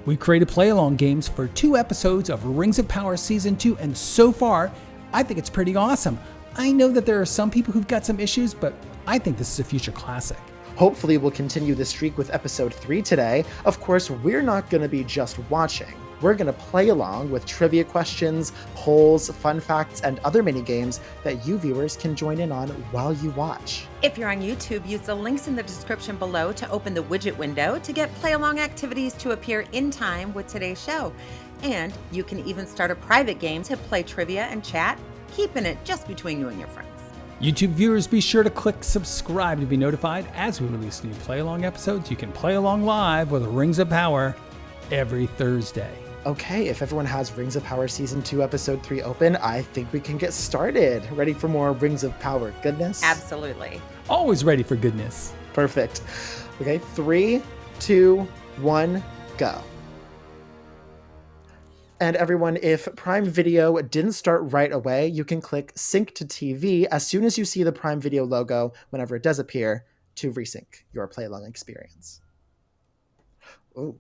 We created play-along games for 2 episodes of Rings of Power Season 2, and so far, I think it's pretty awesome. I know that there are some people who've got some issues, but I think this is a future classic. Hopefully we'll continue this streak with episode 3 today. Of course, we're not going to be just watching. We're going to play along with trivia questions, polls, fun facts, and other mini games that you viewers can join in on while you watch. If you're on YouTube, use the links in the description below to open the widget window to get play-along activities to appear in time with today's show. And you can even start a private game to play trivia and chat, keeping it just between you and your friends. YouTube viewers, be sure to click subscribe to be notified as we release new play-along episodes. You can play along live with Rings of Power every Thursday. Okay, if everyone has Rings of Power Season 2, Episode 3 open, I think we can get started. Ready for more Rings of Power goodness? Absolutely. Always ready for goodness. Perfect. Okay, 3, 2, 1, go. And everyone, if Prime Video didn't start right away, you can click Sync to TV as soon as you see the Prime Video logo, whenever it does appear, to resync your play-along experience. Ooh.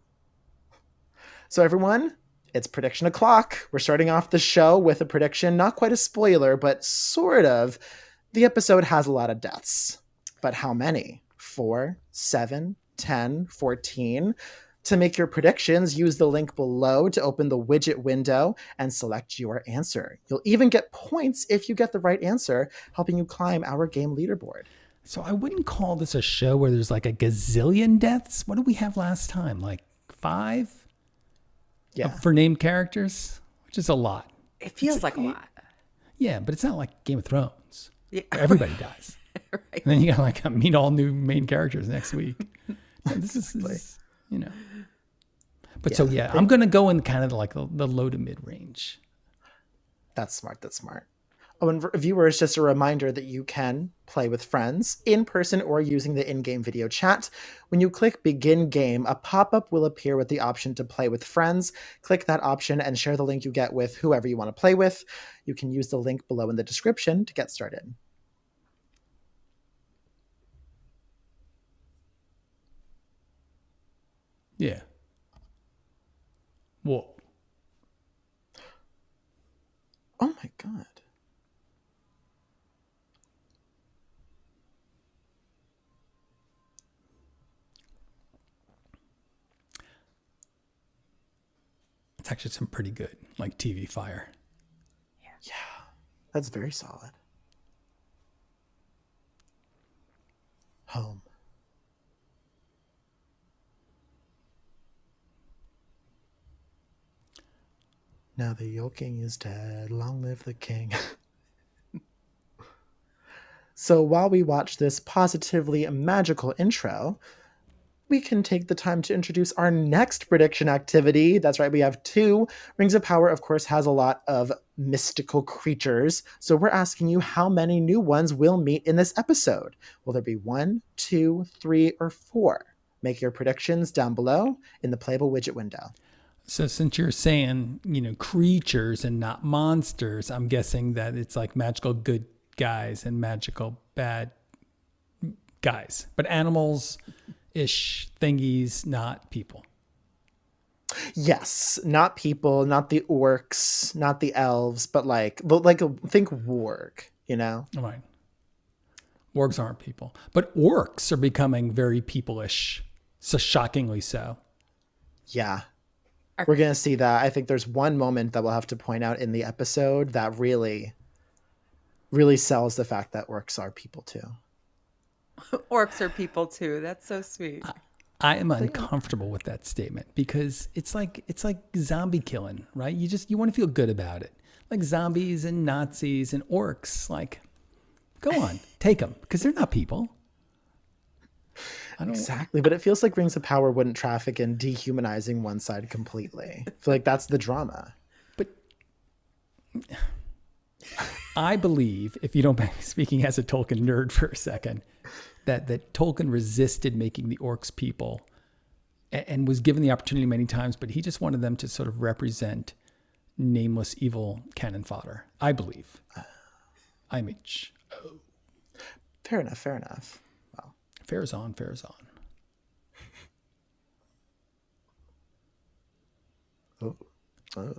So everyone, it's prediction o'clock. We're starting off the show with a prediction, not quite a spoiler, but sort of. The episode has a lot of deaths. But how many? 4, 7, 10, 14? To make your predictions, use the link below to open the widget window and select your answer. You'll even get points if you get the right answer, helping you climb our game leaderboard. So I wouldn't call this a show where there's like a gazillion deaths. What did we have last time? Like 5? Yeah. For named characters, which is a lot. It feels like a lot. Yeah, but it's not like Game of Thrones. Yeah. Everybody dies. Right. And then you gotta meet all new main characters next week. This is, you know. But so I'm gonna go in kind of like the low to mid range. That's smart. Oh, and viewers, just a reminder that you can play with friends in person or using the in-game video chat. When you click Begin Game, a pop-up will appear with the option to play with friends. Click that option and share the link you get with whoever you want to play with. You can use the link below in the description to get started. Yeah. Whoa. Oh my god. It's actually some pretty good, like TV fire. Yeah, that's very solid. Home. Now the Yolking is dead. Long live the king. So while we watch this positively magical intro, we can take the time to introduce our next prediction activity. That's right, we have 2. Rings of Power, of course, has a lot of mystical creatures. So we're asking you how many new ones we'll meet in this episode. Will there be 1, 2, 3, or 4? Make your predictions down below in the playable widget window. So since you're saying, creatures and not monsters, I'm guessing that it's like magical good guys and magical bad guys. But animals-ish thingies, not people. Yes, not people, not the orcs, not the elves, but think warg, All right. Wargs aren't people. But orcs are becoming very people-ish. So shockingly so. Yeah. We're going to see that. I think there's one moment that we'll have to point out in the episode that really, really sells the fact that orcs are people too. Orcs are people too. That's so sweet. I am uncomfortable with that statement because it's like zombie killing, right? You want to feel good about it. Like zombies and Nazis and orcs, like, go on, take them because they're not people. Exactly, but it feels like Rings of Power wouldn't traffic in dehumanizing one side completely. I feel like that's the drama. But I believe, if you don't mind me speaking as a Tolkien nerd for a second, that Tolkien resisted making the orcs people and was given the opportunity many times, but he just wanted them to sort of represent nameless evil cannon fodder. I believe. Image. Oh. Fair enough. Well, Pharazon. Oh. Oh.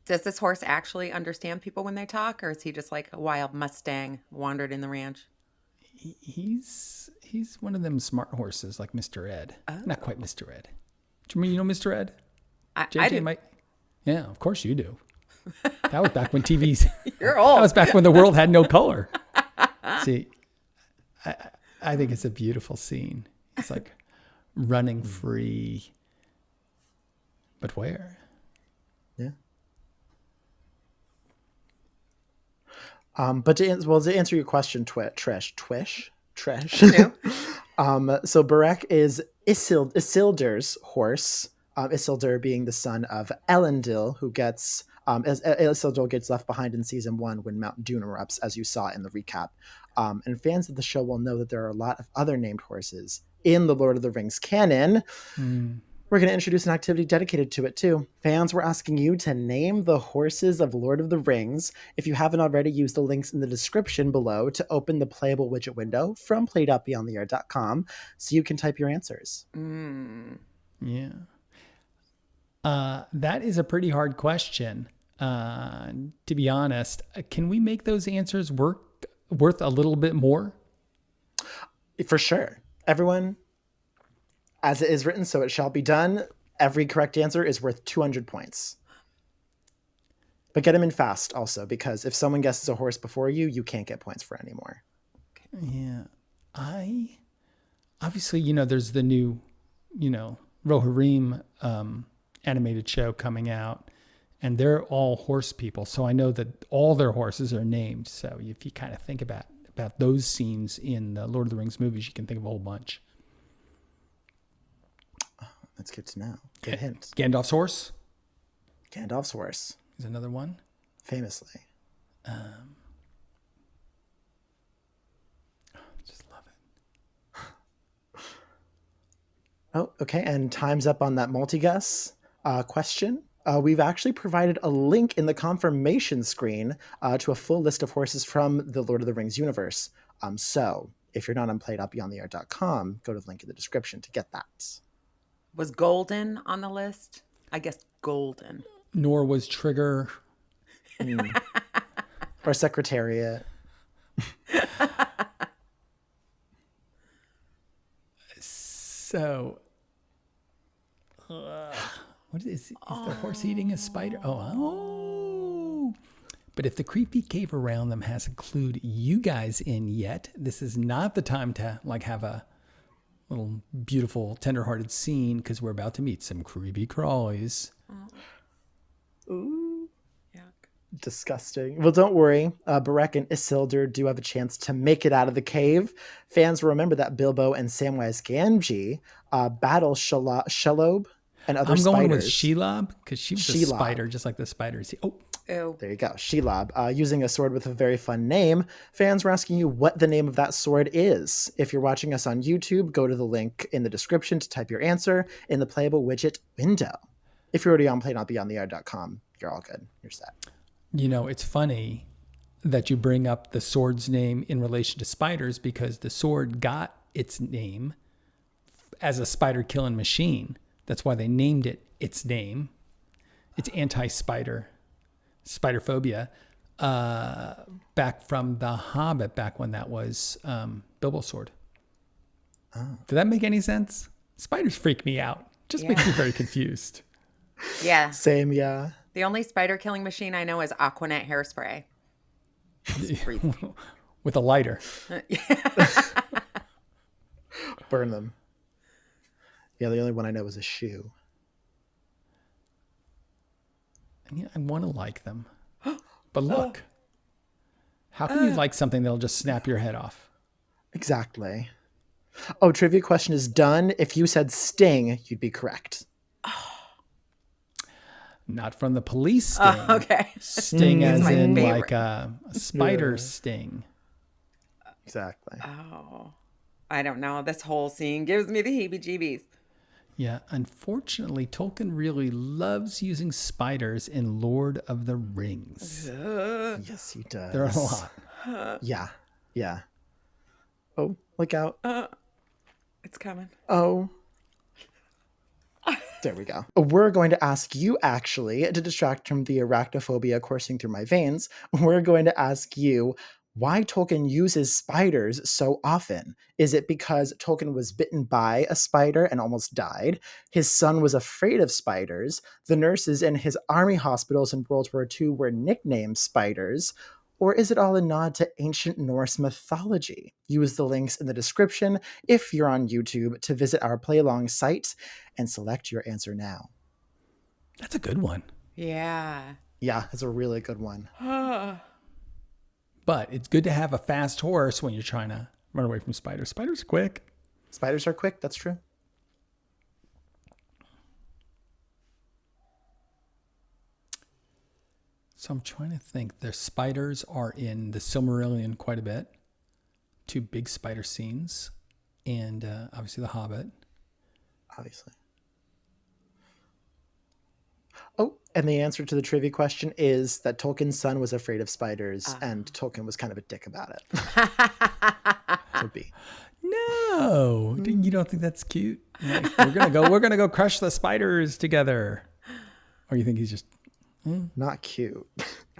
Does this horse actually understand people when they talk, or is he just like a wild Mustang wandered in the ranch? He's one of them smart horses like Mr. Ed. Oh. Not quite Mr. Ed. Do you mean you know Mr. Ed? I JJ do. might. Yeah, of course you do. That was back when TVs. You're old. That was back when the world had no color. See, I think it's a beautiful scene. It's like running free. But where? Yeah. But to answer your question, Trish. No. So Barek is Isildur's horse. Isildur being the son of Elendil, who gets Isildur gets left behind in season 1 when Mount Doom erupts, as you saw in the recap. And fans of the show will know that there are a lot of other named horses in the Lord of the Rings canon. We're going to introduce an activity dedicated to it too. Fans, we're asking you to name the horses of Lord of the Rings. If you haven't already, use the links in the description below to open the playable widget window from play.beyondtheair.com so you can type your answers. Yeah. That is a pretty hard question. To be honest, can we make those answers worth a little bit more? For sure. Everyone, as it is written, so it shall be done. Every correct answer is worth 200 points. But get them in fast also, because if someone guesses a horse before you, you can't get points for any more. Yeah. Obviously, there's the new, Rohirrim animated show coming out, and they're all horse people. So I know that all their horses are named. So if you kind of think about those scenes in the Lord of the Rings movies, you can think of a whole bunch. That's good to know. Good hint. Gandalf's horse. Gandalf's horse. Is another one. Famously. Just love it. Oh, okay. And time's up on that multi-guess question. We've actually provided a link in the confirmation screen to a full list of horses from the Lord of the Rings universe. So if you're not on play.beyondtheair.com, go to the link in the description to get that. Was Golden on the list? I guess Golden. Nor was Trigger. Or Secretariat. So, what is the horse eating a spider? Oh. But if the creepy cave around them hasn't clued you guys in yet, this is not the time to have a little beautiful, tender-hearted scene, because we're about to meet some creepy crawlies. Ooh. Yuck. Disgusting. Well, don't worry. Barek and Isildur do have a chance to make it out of the cave. Fans will remember that Bilbo and Samwise Gamgee battle Shelob and other spiders. I'm going with Shelob, because she was a Shelob. spider, just like the spiders. Oh, Ew. There you go. Shelob. Using a sword with a very fun name. Fans were asking you what the name of that sword is. If you're watching us on YouTube, go to the link in the description to type your answer in the playable widget window. If you're already on play.beyondtheair.com, you're all good. You're set. It's funny that you bring up the sword's name in relation to spiders, because the sword got its name as a spider killing machine. That's why they named it its name. It's anti-spider. Spider phobia, back from The Hobbit, back when that was Bilbo's sword. Oh. Did that make any sense? Spiders freak me out. Just makes me very confused. Yeah. Same, yeah. The only spider killing machine I know is Aquanet hairspray. With a lighter. Burn them. Yeah, the only one I know is a shoe. I want to like them. But look, how can you like something that'll just snap your head off? Exactly. Oh, trivia question is done. If you said sting, you'd be correct. Not from the police sting. Oh, okay. Sting as my in favorite. like a spider Yeah. sting. Exactly. Oh, I don't know. This whole scene gives me the heebie-jeebies. Yeah, unfortunately, Tolkien really loves using spiders in Lord of the Rings. Yes, he does. There are a lot. Yeah. Yeah. Oh, look out. It's coming. Oh. There we go. We're going to ask you, actually, to distract from the arachnophobia coursing through my veins, we're going to ask you why Tolkien uses spiders so often. Is it because Tolkien was bitten by a spider and almost died? His son was afraid of spiders. The nurses in his army hospitals in World War II were nicknamed spiders. Or is it all a nod to ancient Norse mythology? Use the links in the description if you're on YouTube to visit our PlayAlong site and select your answer now. That's a good one. Yeah. Yeah, it's a really good one. But it's good to have a fast horse when you're trying to run away from spiders. Spiders are quick. Spiders are quick, that's true. So I'm trying to think. The spiders are in the Silmarillion quite a bit. 2 big spider scenes. And obviously The Hobbit. Obviously. Oh, and the answer to the trivia question is that Tolkien's son was afraid of spiders, and Tolkien was kind of a dick about it. So B. No, you don't think that's cute? Like, we're gonna go crush the spiders together. Or you think he's just Not cute.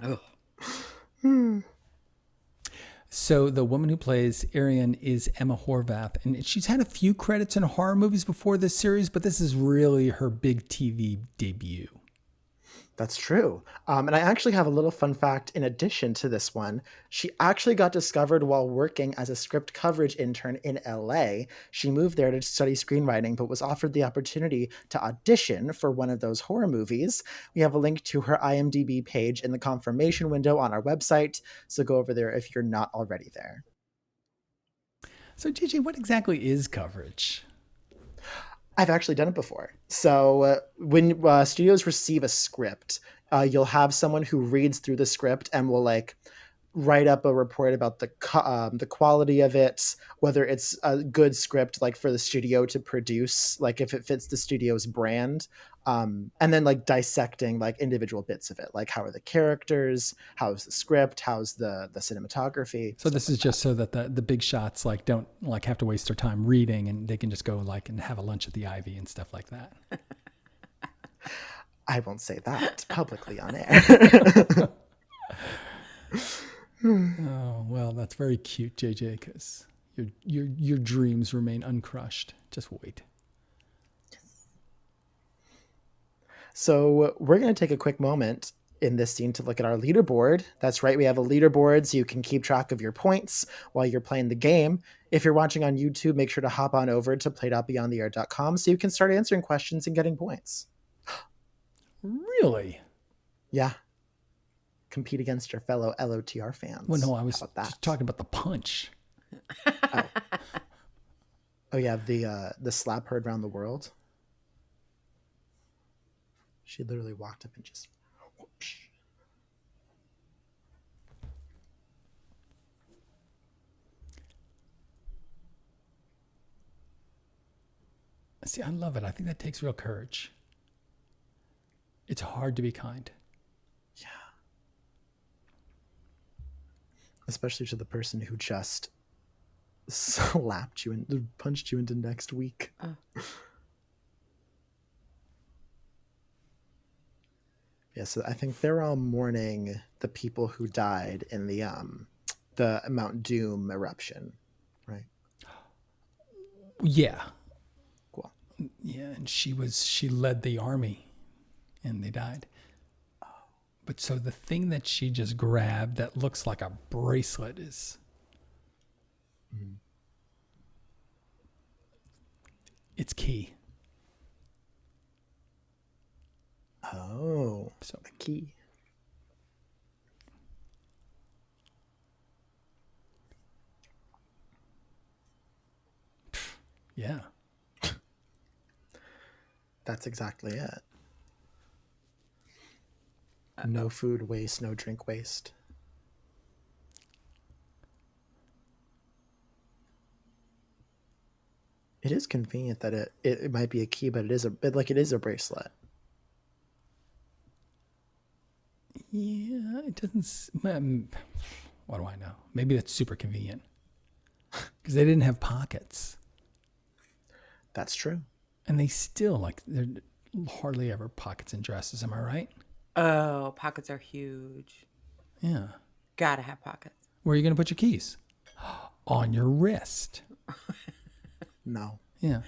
Oh. So the woman who plays Eärien is Ema Horvath, and she's had a few credits in horror movies before this series, but this is really her big TV debut. That's true. And I actually have a little fun fact in addition to this one. She actually got discovered while working as a script coverage intern in LA. She moved there to study screenwriting, but was offered the opportunity to audition for one of those horror movies. We have a link to her IMDb page in the confirmation window on our website, so go over there if you're not already there. So JJ, what exactly is coverage? I've actually done it before. So when studios receive a script, you'll have someone who reads through the script and will like write up a report about the quality of it, whether it's a good script like for the studio to produce, like if it fits the studio's brand, and then like dissecting like individual bits of it, like how are the characters, how's the script, how's the cinematography. So this is just so that the big shots like don't like have to waste their time reading, and they can just go like and have a lunch at the Ivy and stuff like that. I won't say that publicly on air. Oh well, that's very cute, JJ, because your dreams remain uncrushed. Just wait. So we're going to take a quick moment in this scene to look at our leaderboard. That's right, we have a leaderboard so you can keep track of your points while you're playing the game. If you're watching on YouTube, make sure to hop on over to play.beyondtheair.com so you can start answering questions and getting points. Really? Yeah. Compete against your fellow LOTR fans. Well, no, I was just talking about the punch. Oh yeah, the slap heard around the world. She literally walked up and just whoosh. See, I love it. I think that takes real courage. It's hard to be kind. Yeah. Especially to the person who just slapped you and punched you into next week. Yeah, so I think they're all mourning the people who died in the Mount Doom eruption, right? Yeah. Cool. Yeah, and she led the army and they died. But so the thing that she just grabbed that looks like a bracelet is it's key. Oh, So a key. yeah. That's exactly it. No food waste, no drink waste. It is convenient that it might be a key, but it is a bracelet. Yeah, it doesn't. What do I know? Maybe that's super convenient because they didn't have pockets. That's true. And they still, like, they're hardly ever pockets in dresses. Am I right? Oh, pockets are huge. Yeah. Gotta have pockets. Where are you going to put your keys? On your wrist. No. Yeah.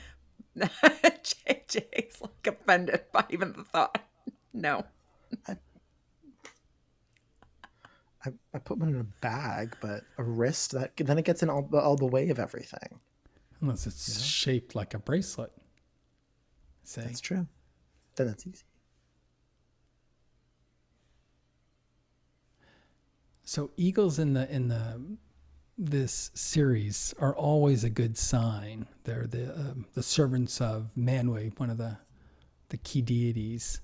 JJ's like offended by even the thought. No. I put one in a bag, but a wrist, then it gets in all the way of everything. Unless it's shaped like a bracelet. Say. That's true. Then that's easy. So eagles in this series are always a good sign. They're the servants of Manwë, one of the key deities.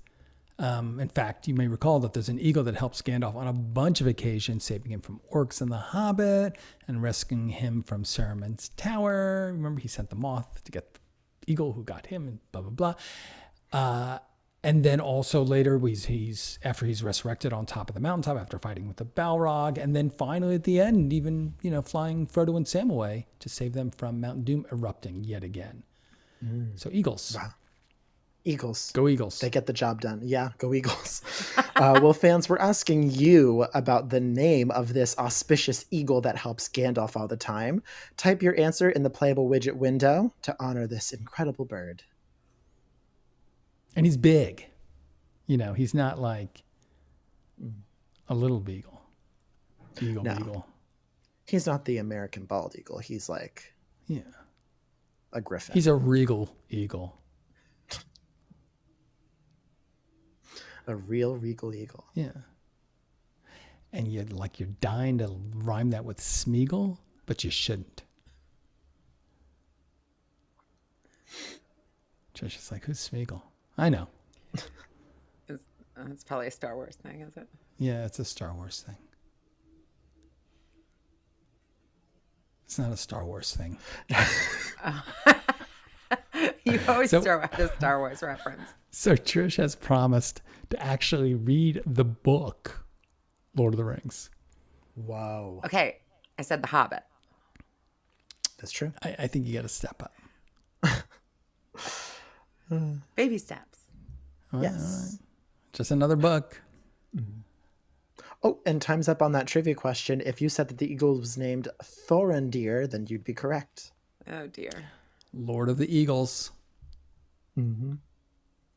In fact, you may recall that there's an eagle that helps Gandalf on a bunch of occasions, saving him from orcs in The Hobbit and rescuing him from Saruman's tower. Remember, he sent the moth to get the eagle who got him, and blah, blah, blah. And then also later, he's after he's resurrected on top of the mountaintop after fighting with the Balrog. And then finally at the end, even, flying Frodo and Sam away to save them from Mount Doom erupting yet again. So eagles. Wow. Eagles. Go Eagles. They get the job done. Yeah, go Eagles. Well, fans, we're asking you about the name of this auspicious eagle that helps Gandalf all the time. Type your answer in the playable widget window to honor this incredible bird. And he's big. He's not like a little beagle. Beagle. He's not the American bald eagle. He's like a griffin. He's a regal eagle. A real regal eagle. Yeah. And you're dying to rhyme that with Smeagol, but you shouldn't. Trish is like, who's Smeagol? I know. It's probably a Star Wars thing, is it? Yeah, it's a Star Wars thing. It's not a Star Wars thing. You always throw out a Star Wars reference. So Trish has promised to actually read the book, Lord of the Rings. Wow. Okay, I said The Hobbit. That's true. I think you got to step up. Baby steps. Yes. All right. Just another book. Oh, and time's up on that trivia question. If you said that the eagle was named Arondir, then you'd be correct. Oh, dear. Lord of the Eagles. Mm-hmm.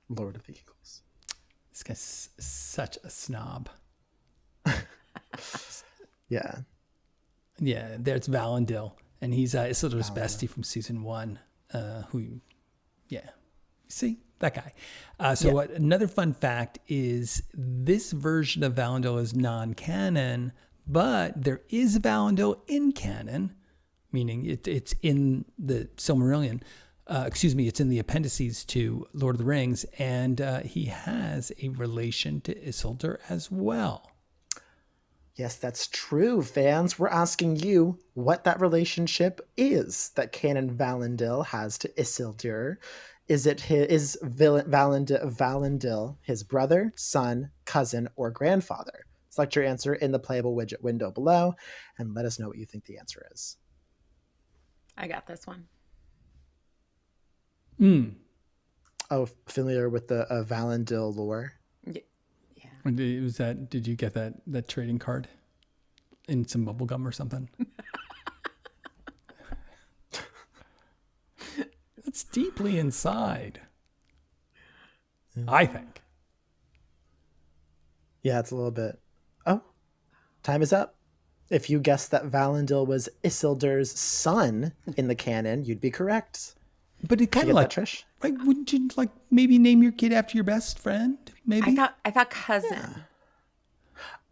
Lord of the Eagles. This guy's such a snob. Yeah. Yeah, there's Valandil. And he's Isildur's bestie from season 1. See, that guy. Another fun fact is this version of Valandil is non-canon, but there is Valandil in canon, meaning it's in the Silmarillion. It's in the appendices to Lord of the Rings, and he has a relation to Isildur as well. Yes, that's true, fans. We're asking you what that relationship is that canon Valandil has to Isildur. Is Valandil his brother, son, cousin, or grandfather? Select your answer in the playable widget window below, and let us know what you think the answer is. I got this one. Oh, familiar with the Valandil lore? Yeah. Did you get that trading card in some bubble gum or something? It's deeply inside. I think. Yeah, it's a little bit. Oh, time is up. If you guessed that Valandil was Isildur's son in the canon, you'd be correct. But it kind of like, Trish? Right? Wouldn't you like maybe name your kid after your best friend? Maybe. I thought cousin.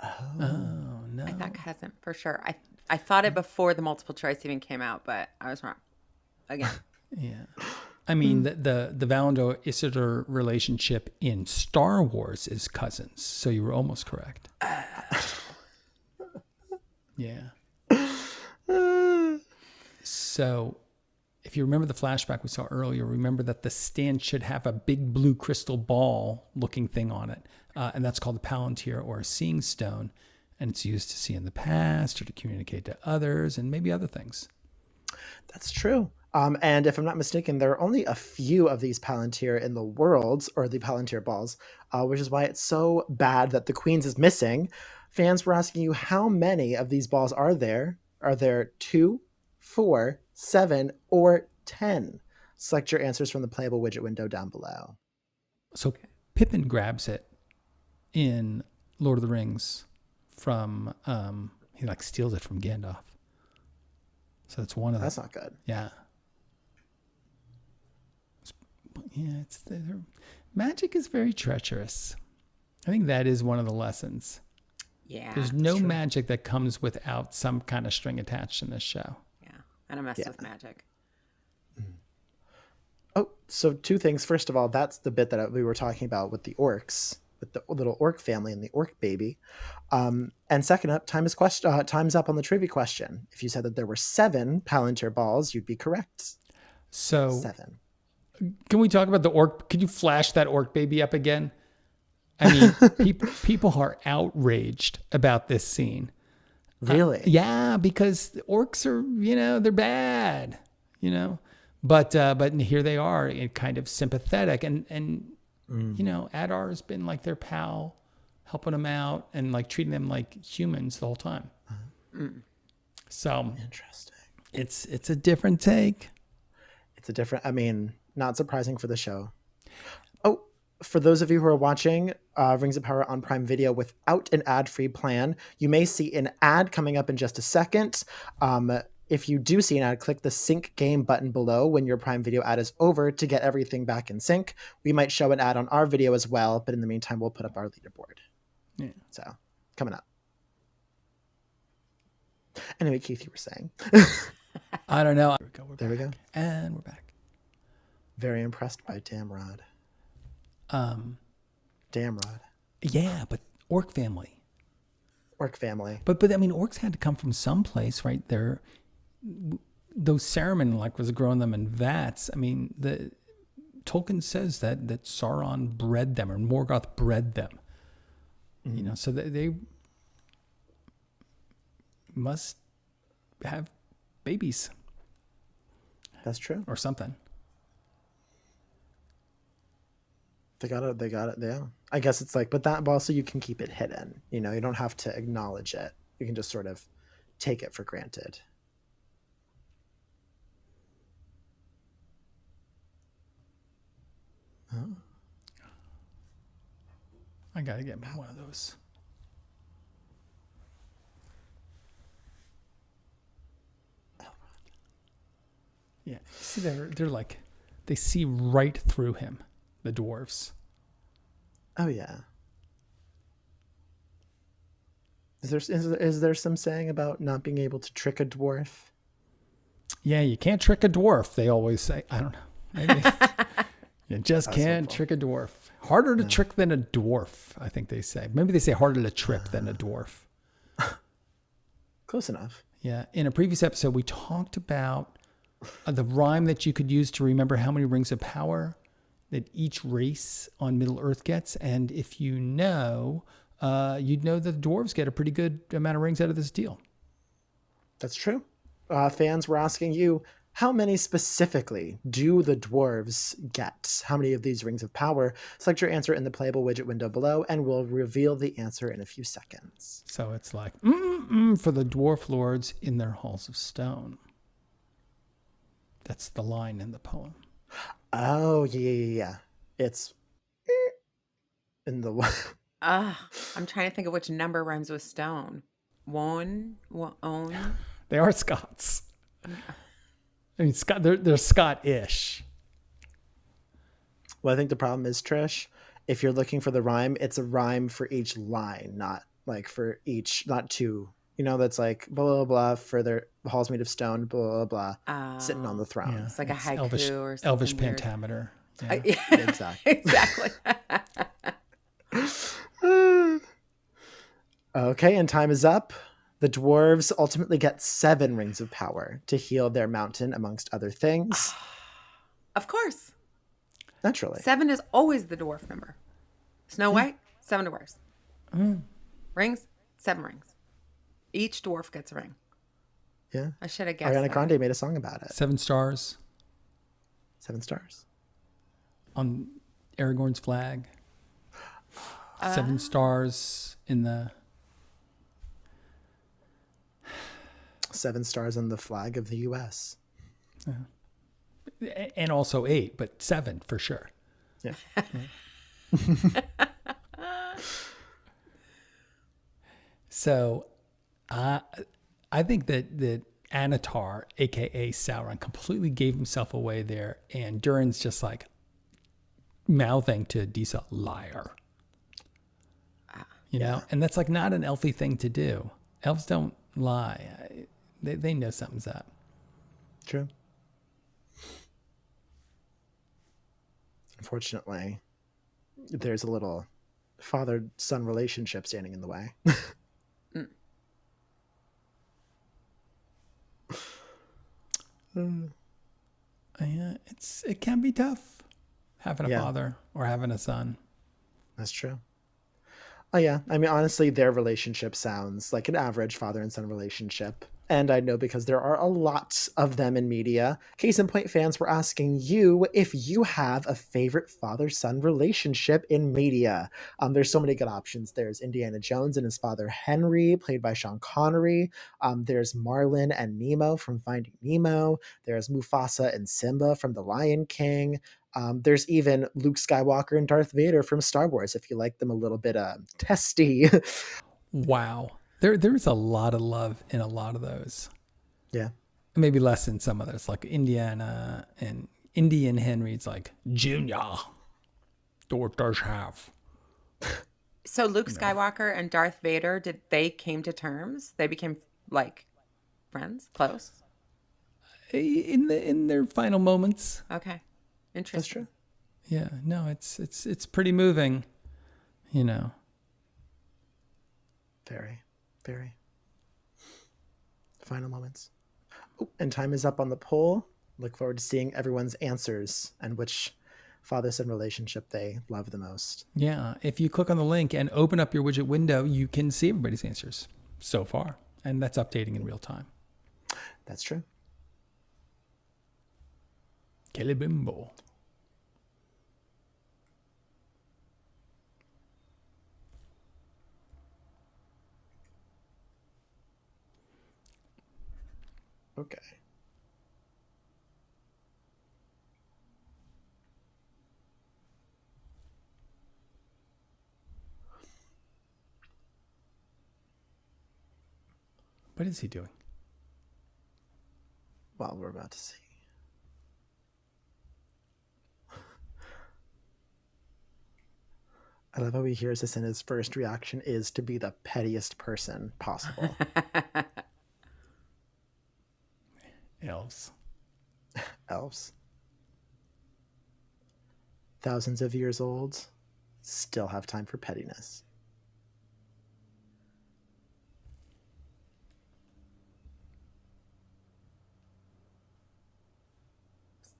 Yeah. Oh no. I thought cousin for sure. I thought it before the multiple choice even came out, but I was wrong again. Yeah. I mean, the Valandil Isildur relationship in Star Wars is cousins, so you were almost correct. Yeah. So, if you remember the flashback we saw earlier, remember that the stand should have a big blue crystal ball looking thing on it, and that's called a Palantír or a seeing stone, and it's used to see in the past or to communicate to others and maybe other things. That's true. And if I'm not mistaken, there are only a few of these Palantír in the world, or the Palantír balls, which is why it's so bad that the Queen's is missing. Fans were asking you, how many of these balls are there? Are there 2, 4, 7, or 10? Select your answers from the playable widget window down below. So Pippin grabs it in Lord of the Rings from, he like steals it from Gandalf. So that's one of them. That's not good. Yeah. Yeah, magic is very treacherous. I think that is one of the lessons. Yeah. There's no magic that comes without some kind of string attached in this show. Yeah. I don't mess with magic. Oh, so 2 things. First of all, that's the bit that we were talking about with the orcs, with the little orc family and the orc baby. And second up, time's up on the trivia question. If you said that there were 7 Palantír balls, you'd be correct. So 7. Can we talk about the orc? Could you flash that orc baby up again? I mean, people are outraged about this scene. Really? Yeah, because the orcs are, they're bad, But here they are, kind of sympathetic, and Adar has been like their pal, helping them out and like treating them like humans the whole time. So Interesting. It's a different take. It's a different. I mean, not surprising for the show. Oh, for those of you who are watching Rings of Power on Prime Video without an ad-free plan, you may see an ad coming up in just a second. If you do see an ad, click the sync game button below when your Prime Video ad is over to get everything back in sync. We might show an ad on our video as well, but in the meantime, we'll put up our leaderboard. Yeah. So, coming up. Anyway, Keith, you were saying. I don't know. There we go. And we're back. Very impressed by Damrod. Damrod. Yeah, but orc family. Orc family. But I mean, orcs had to come from someplace, right? Those Saruman was growing them in vats. I mean, Tolkien says that Sauron bred them, or Morgoth bred them. So they must have babies. That's true. Or something. They got it. Yeah. I guess it's but that also you can keep it hidden. You don't have to acknowledge it. You can just sort of take it for granted. Oh. I gotta get one of those. Yeah. See, they're like, they see right through him. The dwarves. Oh yeah. Is there some saying about not being able to trick a dwarf? Yeah, you can't trick a dwarf. They always say. I don't know. Maybe you just can't trick a dwarf. Harder to trick than a dwarf, I think they say. Maybe they say harder to trick than a dwarf. Close enough. Yeah. In a previous episode, we talked about the rhyme that you could use to remember how many rings of power that each race on Middle Earth gets. And if you know, you'd know that the dwarves get a pretty good amount of rings out of this deal. That's true. Fans were asking you, how many specifically do the dwarves get? How many of these rings of power? Select your answer in the playable widget window below, and we'll reveal the answer in a few seconds. So it's like, for the dwarf lords in their halls of stone. That's the line in the poem. Oh, yeah. It's in the I'm trying to think of which number rhymes with stone. One. They are Scots. I mean, they're Scottish. Well, I think the problem is, Trish, if you're looking for the rhyme, it's a rhyme for each line, not for each, not two. That's blah, blah, blah, for their halls made of stone, blah, blah, blah, sitting on the throne. Yeah, it's like a haiku or something. Elvish weird. pentameter. Yeah. Exactly. Okay, and time is up. The dwarves ultimately get 7 rings of power to heal their mountain, amongst other things. Of course. Naturally. 7 is always the dwarf number. Snow White, 7 dwarves. Rings, 7 rings. Each dwarf gets a ring. Yeah. I should have guessed Ariana that. Grande made a song about it. 7 stars 7 stars. on Aragorn's flag. 7 stars in the 7 stars on the flag of the U.S. and also 8, but 7 for sure. Yeah. So, I think that Anatar, aka Sauron, completely gave himself away there, and Durin's just like mouthing to Disa, liar. You know, and that's like not an elfy thing to do. Elves don't lie. They know something's up. True. Unfortunately, there's a little father-son relationship standing in the way. It can be tough having a Yeah. father or having a son. That's true. Oh, yeah. I mean, honestly, their relationship sounds like an average father and son relationship. And I know because there are a lot of them in media. Case in point, fans were asking you if you have a favorite father-son relationship in media. There's so many good options. There's Indiana Jones and his father Henry, played by Sean Connery. There's Marlin and Nemo from Finding Nemo. There's Mufasa and Simba from The Lion King. There's even Luke Skywalker and Darth Vader from Star Wars, if you like them a little bit testy. Wow. There's a lot of love in a lot of those. Yeah. Maybe less in some others, like Indiana and Indy and Henry. It's like, Junior, what does have? So Luke Skywalker and Darth Vader, did they came to terms? They became like friends, close? In their final moments. Okay. Interesting. That's true. Yeah, no, it's pretty moving, you know. Very, very. Final moments. Oh, and time is up on the poll. Look forward to seeing everyone's answers and which father-son relationship they love the most. Yeah, if you click on the link and open up your widget window, you can see everybody's answers so far, and that's updating in real time. That's true. Kelebimbo. Okay. What is he doing? Well, we're about to see. I love how he hears this and his first reaction is to be the pettiest person possible. Elves. Elves. Thousands of years old, still have time for pettiness.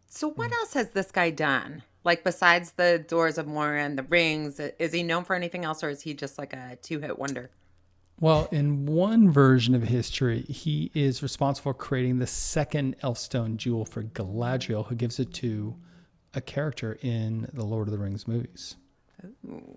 So what else has this guy done? Like besides the Doors of Moria and the rings, is he known for anything else, or is he just like a two-hit wonder? Well, in one version of history, he is responsible for creating the second Elfstone jewel for Galadriel, who gives it to a character in the Lord of the Rings movies.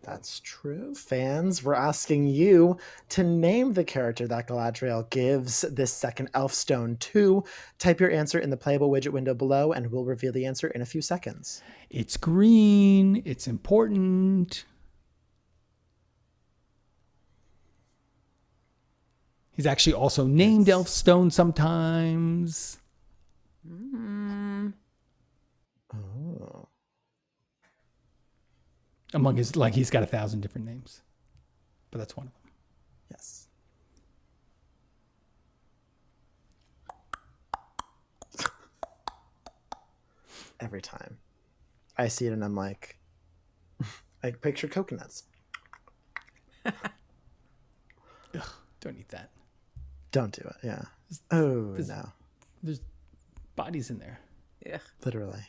That's true. Fans, we're asking you to name the character that Galadriel gives this second Elfstone to. Type your answer in the playable widget window below, and we'll reveal the answer in a few seconds. It's green. It's important. He's actually also named Elfstone sometimes. Oh. Among his, like, he's got 1,000 different names, but that's one of them. Yes. Every time I see it and I'm like, I picture coconuts. Ugh, don't eat that. Don't do it. Yeah. Oh, no. There's bodies in there. Yeah. Literally.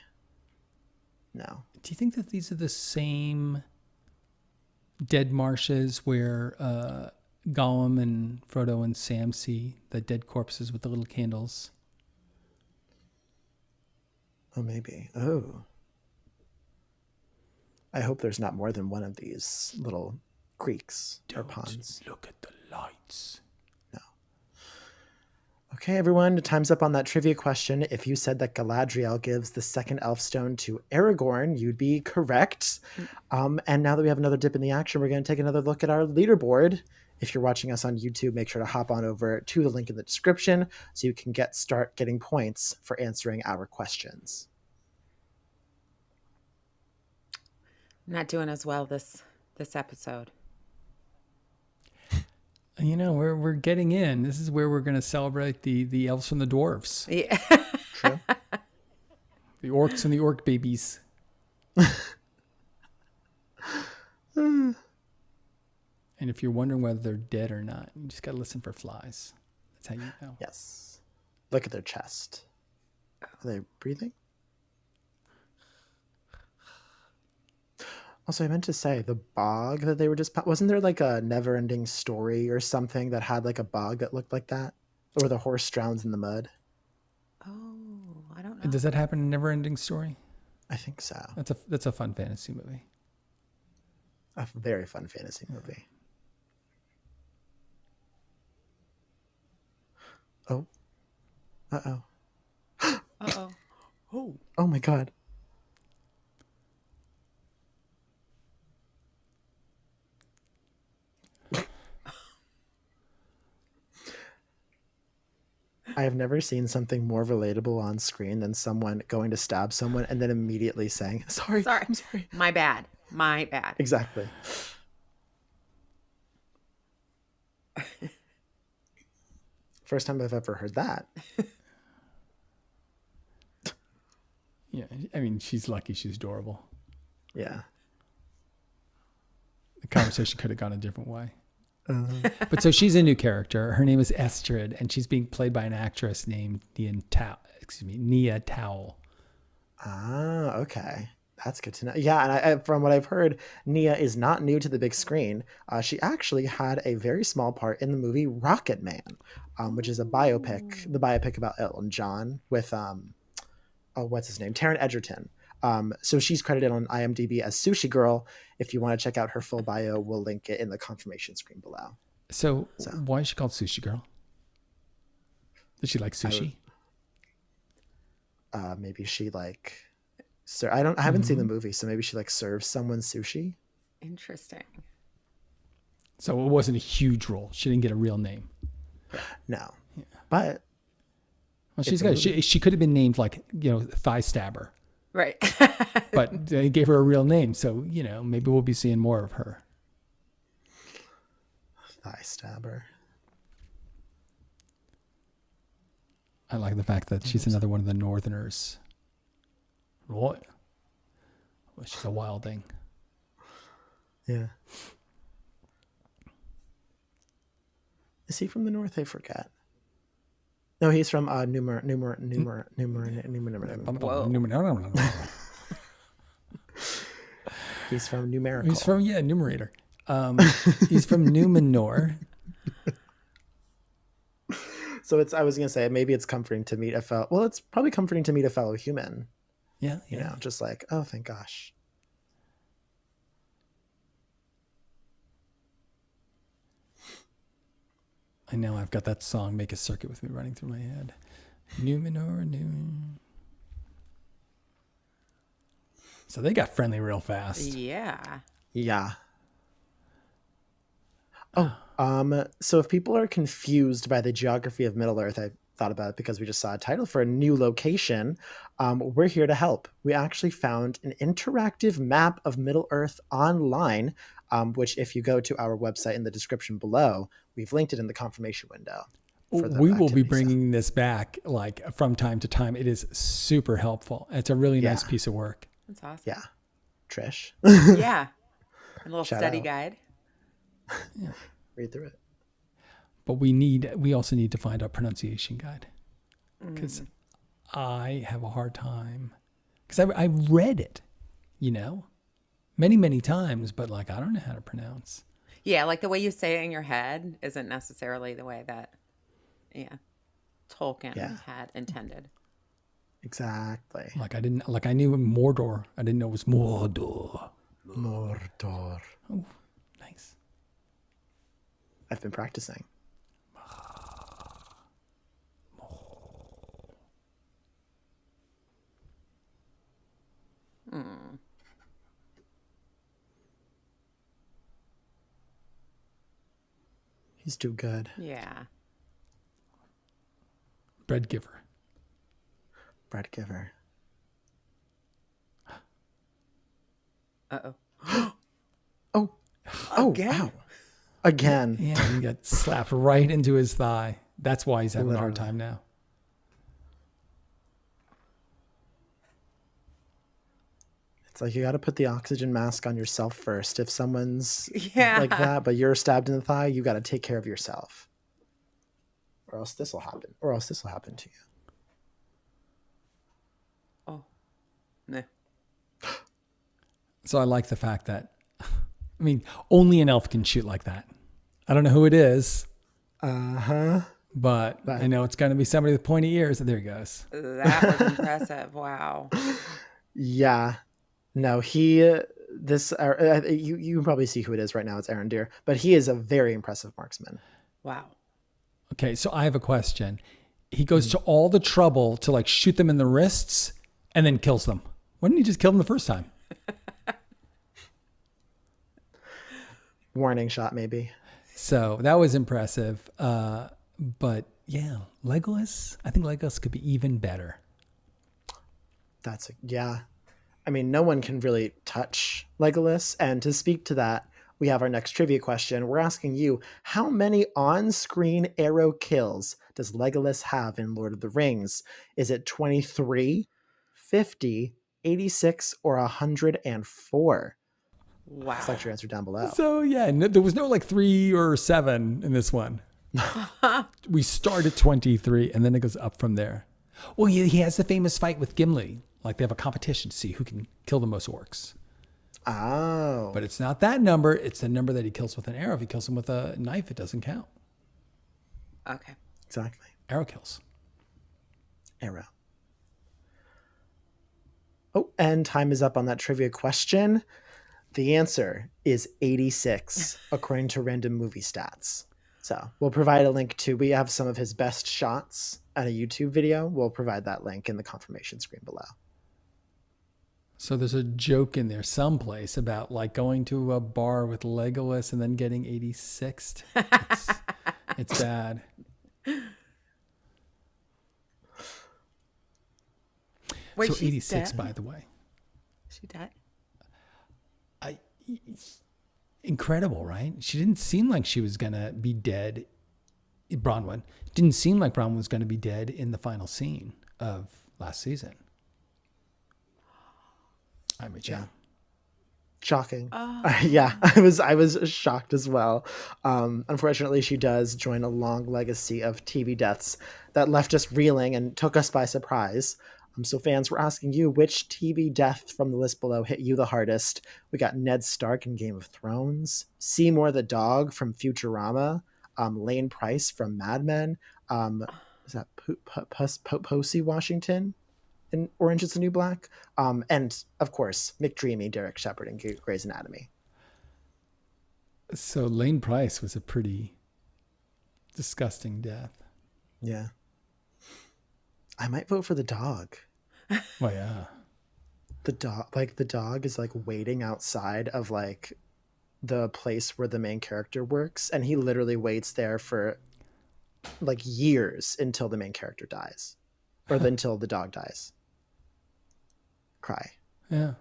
No. Do you think that these are the same dead marshes where Gollum and Frodo and Sam see the dead corpses with the little candles. Oh, maybe. Oh. I hope there's not more than one of these little creeks or ponds. Look at the lights. No. Okay, everyone, time's up on that trivia question. If you said that Galadriel gives the second Elfstone to Aragorn, you'd be correct. And now that we have another dip in the action, we're going to take another look at our leaderboard. If you're watching us on YouTube, make sure to hop on over to the link in the description so you can start getting points for answering our questions. Not doing as well this episode. You know, we're getting in. This is where we're going to celebrate the elves from the dwarves. Yeah. True. The orcs and the orc babies. And if you're wondering whether they're dead or not, you just got to listen for flies. That's how you know. Yes. Look at their chest. Are they breathing? Also, I meant to say the bog that they were just... Wasn't there like a never-ending story or something that had like a bog that looked like that? Or the horse drowns in the mud? Oh, I don't know. Does that happen in Never-Ending Story? I think so. That's a fun fantasy movie. A very fun fantasy movie. Oh. Uh-oh. Uh-oh. Oh. Oh my god. I have never seen something more relatable on screen than someone going to stab someone and then immediately saying, sorry, I'm sorry. My bad. Exactly. First time I've ever heard that. Yeah, I mean, she's lucky she's adorable. Yeah. The conversation could have gone a different way. But so she's a new character. Her name is Estrid, and she's being played by an actress named Nia Towle. Ah, okay. That's good to know. Yeah, and I, from what I've heard, Nia is not new to the big screen. She actually had a very small part in the movie Rocketman, which is a biopic, the biopic about Elton John with, what's his name? Taron Egerton. So she's credited on IMDb as Sushi Girl. If you want to check out her full bio, we'll link it in the confirmation screen below. So why is she called Sushi Girl? Does she like sushi? Maybe she like... I haven't seen the movie, so maybe she like serves someone sushi. Interesting. So it wasn't a huge role. She didn't get a real name. No, yeah. But well, she's got. She could have been named like Thigh Stabber, right? But they gave her a real name, so maybe we'll be seeing more of her. Thigh Stabber. I like the fact that she's another one of the Northerners. What? Well, she's a wilding. Yeah. Is he from the north? I forget. No, he's from Numer. He's from Numerical. He's from Numerator. He's from Numenor. So I was gonna say maybe it's comforting to meet a fellow. Well, it's probably comforting to meet a fellow human. Yeah. You know, just like, oh, thank gosh. I know I've got that song "Make a Circuit" with me running through my head. Numenor. So they got friendly real fast. Yeah. Yeah. Oh, so if people are confused by the geography of Middle-earth, I thought about it because we just saw a title for a new location. We're here to help. We actually found an interactive map of Middle-earth online, which if you go to our website in the description below, we've linked it in the confirmation window. We will be bringing this back like from time to time. It is super helpful. It's a really nice piece of work. That's awesome. Yeah. Trish. Yeah. A little Shout study out. guide. Yeah. Read through it. But we also need to find a pronunciation guide because I have a hard time because I read it, many, many times, but like, I don't know how to pronounce. Yeah, like the way you say it in your head isn't necessarily the way that, Tolkien Yeah. had intended. Exactly. I knew Mordor. I didn't know it was Mordor. Mordor. Oh, nice. I've been practicing. He's too good. Yeah. Bread giver. Bread giver. Uh-oh. Oh. Oh, Again? wow. Again. Yeah, he got slapped right into his thigh. That's why he's having a hard Literally. time now. It's like you got to put the oxygen mask on yourself first. If someone's Yeah. like that, but you're stabbed in the thigh, you got to take care of yourself. Or else this will happen. Or else this will happen to you. Oh. No. So I like the fact that, I mean, only an elf can shoot like that. I don't know who it is, Uh-huh. but I know it's going to be somebody with pointy ears. There he goes. That was impressive. Wow. Yeah. No, you can probably see who it is right now. It's Arondir, but he is a very impressive marksman. Wow. Okay, so I have a question. He goes to all the trouble to like shoot them in the wrists and then kills them. Why didn't he just kill them the first time? Warning shot, maybe. So that was impressive. But yeah, Legolas, I think Legolas could be even better. Yeah. I mean, no one can really touch Legolas. And to speak to that, we have our next trivia question. We're asking you, how many on-screen arrow kills does Legolas have in Lord of the Rings? Is it 23, 50, 86, or 104? Wow. Select your answer down below. So yeah, there was no like 3 or 7 in this one. We start at 23 and then it goes up from there. Well, he has the famous fight with Gimli. Like they have a competition to see who can kill the most orcs. Oh. But it's not that number. It's the number that he kills with an arrow. If he kills them with a knife, it doesn't count. Okay. Exactly. Arrow kills. Arrow. Oh, and time is up on that trivia question. The answer is 86, according to Random Movie Stats. So we'll provide a link we have some of his best shots at a YouTube video. We'll provide that link in the confirmation screen below. So there's a joke in there someplace about like going to a bar with Legolas and then getting 86th. It's bad. Wait, So she's 86, dead? by the way. She died? Incredible, right? She didn't seem like she was going to be dead. Bronwyn didn't seem like Bronwyn was going to be dead in the final scene of last season. I mean, yeah. Shocking. Oh. Yeah, I was shocked as well. Unfortunately, she does join a long legacy of TV deaths that left us reeling and took us by surprise. So fans, we're asking you, which TV death from the list below hit you the hardest? We got Ned Stark in Game of Thrones, Seymour the dog from Futurama, Lane Price from Mad Men, is that Posey Washington in Orange is the New Black? And of course, McDreamy, Derek Shepherd in Grey's Anatomy. So Lane Price was a pretty disgusting death. Yeah. I might vote for the dog. Well, yeah. The dog is like waiting outside of like the place where the main character works, and he literally waits there for like years until the main character dies, or until the dog dies. Cry. Yeah.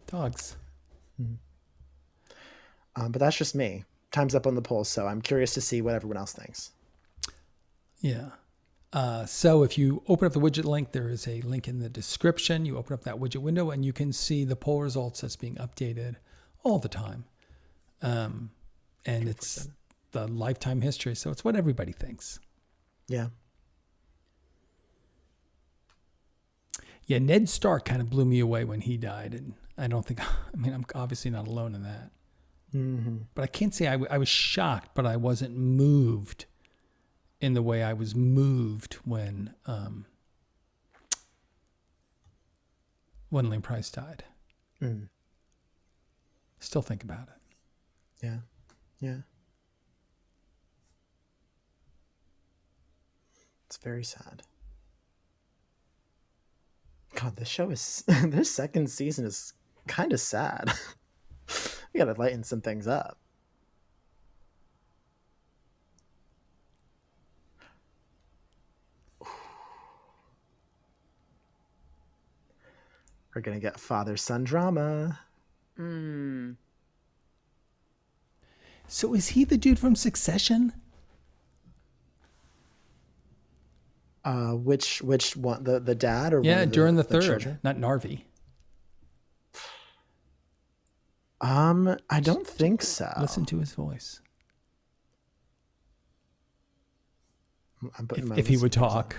Dogs. But that's just me. Time's up on the poll, so I'm curious to see what everyone else thinks. Yeah. So if you open up the widget link, there is a link in the description. You open up that widget window and you can see the poll results that's being updated all the time. And it's the lifetime history. So it's what everybody thinks. Yeah. Yeah. Ned Stark kind of blew me away when he died. And I don't think, I mean, I'm obviously not alone in that. But I can't say I was shocked, but I wasn't moved in the way I was moved when Gwendolyn Price died. Still think about it. Yeah. It's very sad. God, this show is this second season is kind of sad. We gotta lighten some things up. We're gonna get father-son drama. So is he the dude from Succession? Which one? The dad or Yeah, one of during the third, children? not Narvi. I don't think so. Listen to his voice. I'm putting my If he would listening talk.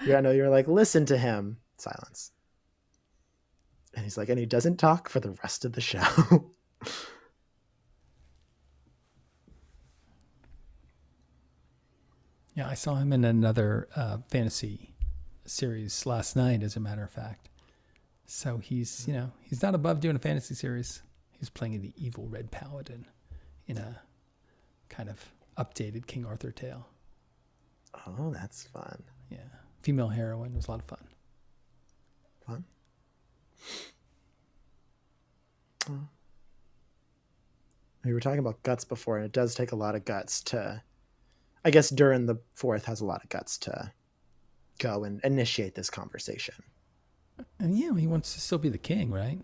Yeah, no, you're like, listen to him. Silence. And he's like, and he doesn't talk for the rest of the show. Yeah, I saw him in another fantasy series last night, as a matter of fact. So he's not above doing a fantasy series. He's playing the evil Red Paladin in a kind of updated King Arthur tale. Oh, that's fun. Yeah. Female heroine was a lot of fun. Fun. Oh. We were talking about guts before, and it does take a lot of guts to, I guess Durin the Fourth has a lot of guts to go and initiate this conversation. And yeah, he wants to still be the king, right?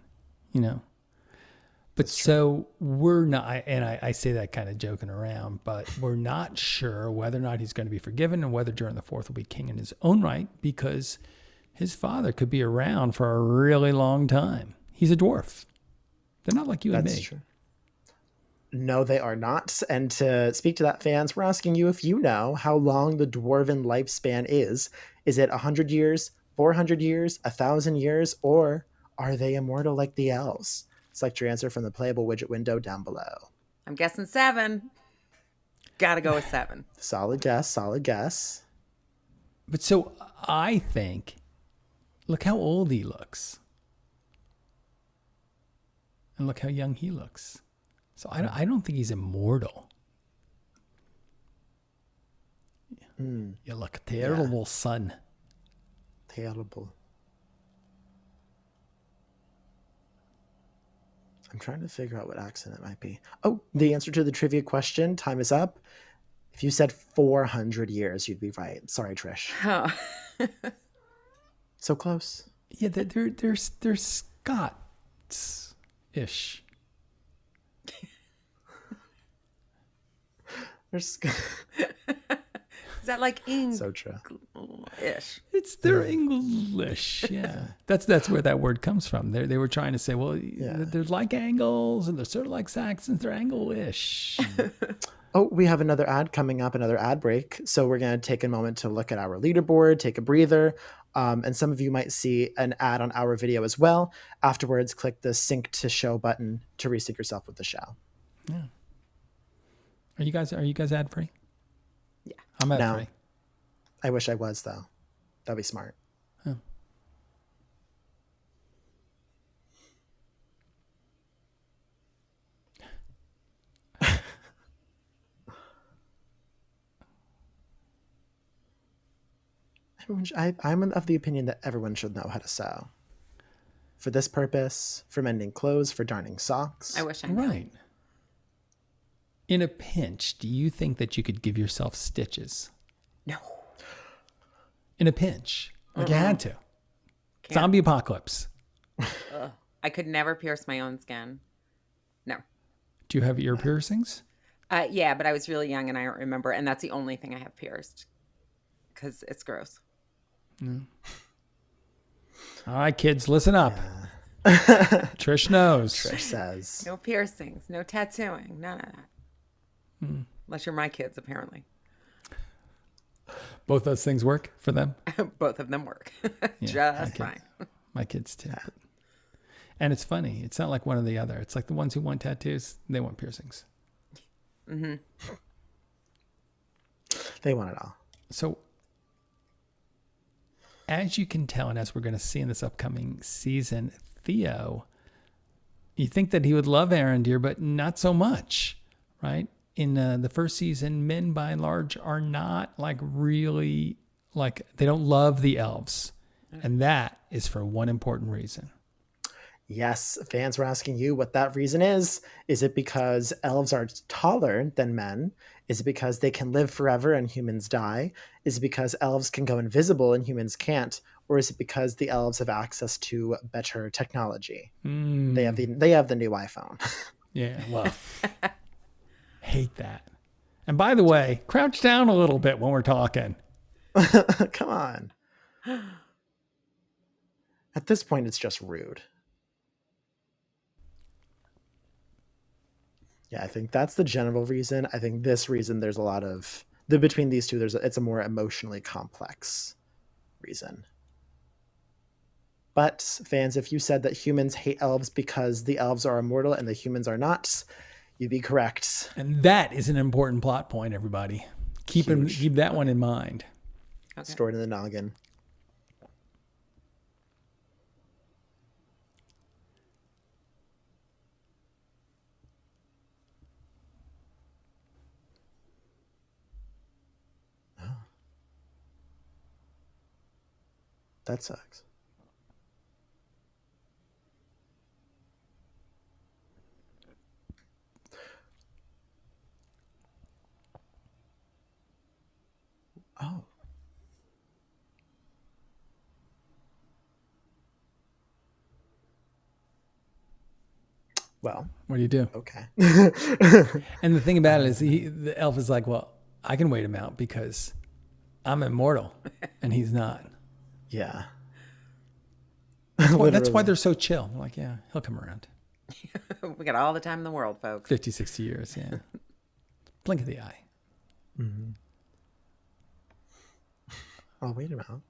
But so we're not, and I say that kind of joking around, but we're not sure whether or not he's going to be forgiven and whether Durin the Fourth will be king in his own right, because his father could be around for a really long time. He's a dwarf. They're not like you and me. That's true. No, they are not. And to speak to that, fans, we're asking you if you know how long the dwarven lifespan is. Is it 100 years, 400 years, 1,000 years, or are they immortal like the elves? Select your answer from the playable widget window down below. I'm guessing 7. Gotta go with 7. Solid guess, solid guess. But so I think, look how old he looks. And look how young he looks. So I don't think he's immortal. You look terrible, son. Terrible. I'm trying to figure out what accent it might be. Oh, the answer to the trivia question. Time is up. If you said 400 years, you'd be right. Sorry, Trish. Oh. So close. Yeah, they're Scots-ish. Is that like So true. English-ish? They're English, yeah. That's where that word comes from. They were trying to say, well, they're like Angles, and they're sort of like Saxons. They're Angle-ish. Oh, we have another ad coming up, another ad break. So we're going to take a moment to look at our leaderboard, take a breather. And some of you might see an ad on our video as well. Afterwards, click the sync to show button to resync yourself with the show. Yeah. Are you guys ad free? Yeah. I'm ad No. free. I wish I was, though. That'd be smart. Oh. I'm of the opinion that everyone should know how to sew. For this purpose, for mending clothes, for darning socks. I wish I knew. Right. In a pinch, do you think that you could give yourself stitches? No. In a pinch. Like you had to. Can't. Zombie apocalypse. I could never pierce my own skin. No. Do you have ear piercings? Yeah, but I was really young and I don't remember. And that's the only thing I have pierced. Because it's gross. All right, kids, listen up. Trish knows. Trish says. No piercings, no tattooing, none of that. Unless you're my kids, apparently. Both those things work for them? Both of them work. Yeah, Just fine. My kids too. And it's funny. It's not like one or the other. It's like the ones who want tattoos, they want piercings. Mm-hmm. They want it all. So as you can tell, and as we're going to see in this upcoming season, Theo, you think that he would love Arondir, but not so much, right? In the first season, men by and large are not like really, like they don't love the elves. And that is for one important reason. Yes, fans were asking you what that reason is. Is it because elves are taller than men? Is it because they can live forever and humans die? Is it because elves can go invisible and humans can't? Or is it because the elves have access to better technology? They have the new iPhone. Yeah, well, hate that. And by the way, crouch down a little bit when we're talking. Come on. At this point, it's just rude. Yeah, I think that's the general reason. I think this reason, there's a lot of between these two. It's a more emotionally complex reason. But fans, if you said that humans hate elves because the elves are immortal and the humans are not, you'd be correct. And that is an important plot point, everybody. Keep that one in mind. Okay. Stored in the noggin. That sucks. Oh. Well, What do you do? okay. And the thing about it is the elf is like, well, I can wait him out because I'm immortal and he's not. Yeah. That's why they're so chill. Like, yeah, he'll come around. We got all the time in the world, folks. 50, 60 years, yeah. Blink of the eye. Mm-hmm. I'll wait him out.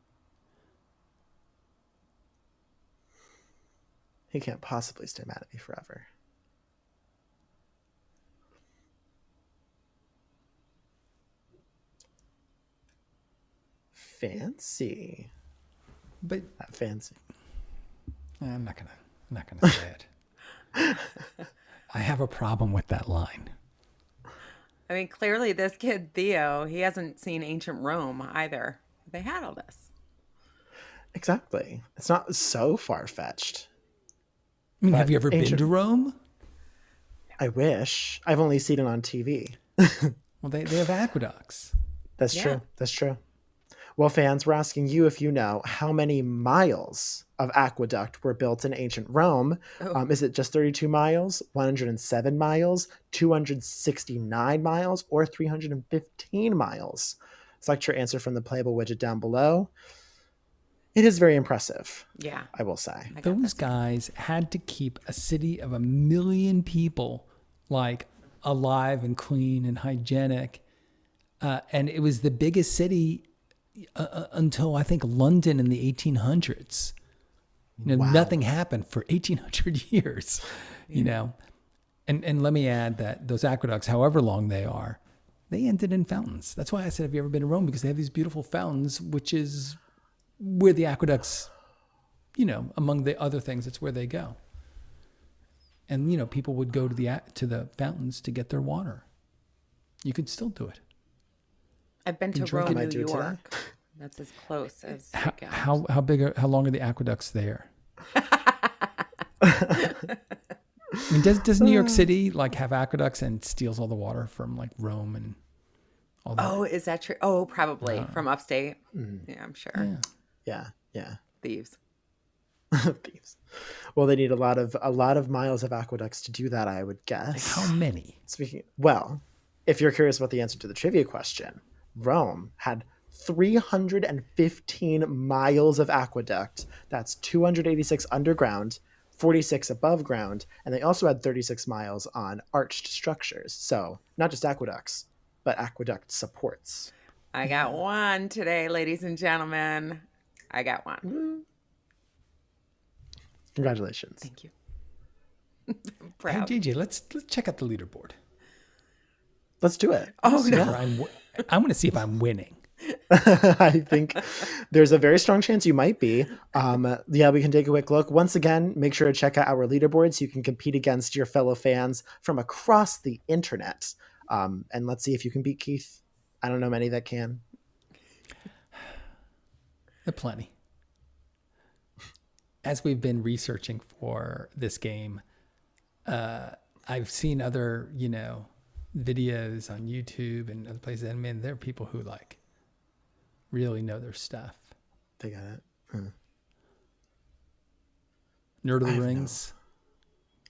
He can't possibly stay mad at me forever. Fancy. But Not fancy. I'm not gonna say it. I have a problem with that line. I mean, clearly this kid, Theo, he hasn't seen ancient Rome either. They had all this. Exactly. It's not so far-fetched. I mean, But have you ever been ancient- to Rome? I wish. I've only seen it on TV. Well, they have aqueducts. That's Yeah. true. That's true. Well, fans, we're asking you if you know how many miles of aqueduct were built in ancient Rome. Oh. Is it just 32 miles, 107 miles, 269 miles, or 315 miles? Select your answer from the playable widget down below. It is very impressive, Yeah. I will say. I got Those this. guys had to keep a city of 1 million people like alive and clean and hygienic. And it was the biggest city until I think London in the 1800s. You know, Wow. nothing happened for 1800 years, you know. And let me add that those aqueducts, however long they are, they ended in fountains. That's why I said, have you ever been to Rome? Because they have these beautiful fountains, which is where the aqueducts, you know, among the other things, it's where they go. And, you know, people would go to the fountains to get their water. You could still do it. I've been to Enjoy- Rome, Can I New do it today? York. That's as close as it gets. How long are the aqueducts there? I mean, does New York City like have aqueducts and steals all the water from like Rome and all that? Oh, is that true? Oh, probably from upstate. Yeah, I'm sure. Yeah. Thieves. Thieves. Well, they need a lot of miles of aqueducts to do that, I would guess. How many? Well, if you're curious about the answer to the trivia question, Rome had 315 miles of aqueduct. That's 286 underground, 46 above ground, and they also had 36 miles on arched structures. So not just aqueducts, but aqueduct supports. I got one today, ladies and gentlemen. I got one. Congratulations. Thank you. Hey, Proud. JJ, let's check out the leaderboard. Let's do it. Oh, See no. where I want to see if I'm winning. I think there's a very strong chance you might be. Yeah, we can take a quick look. Once again, make sure to check out our leaderboard so you can compete against your fellow fans from across the internet. And let's see if you can beat Keith. I don't know many that can. There are plenty. As we've been researching for this game, I've seen other, videos on YouTube and other places. And man, there are people who really know their stuff. They got it. Huh. Nerd of the Rings.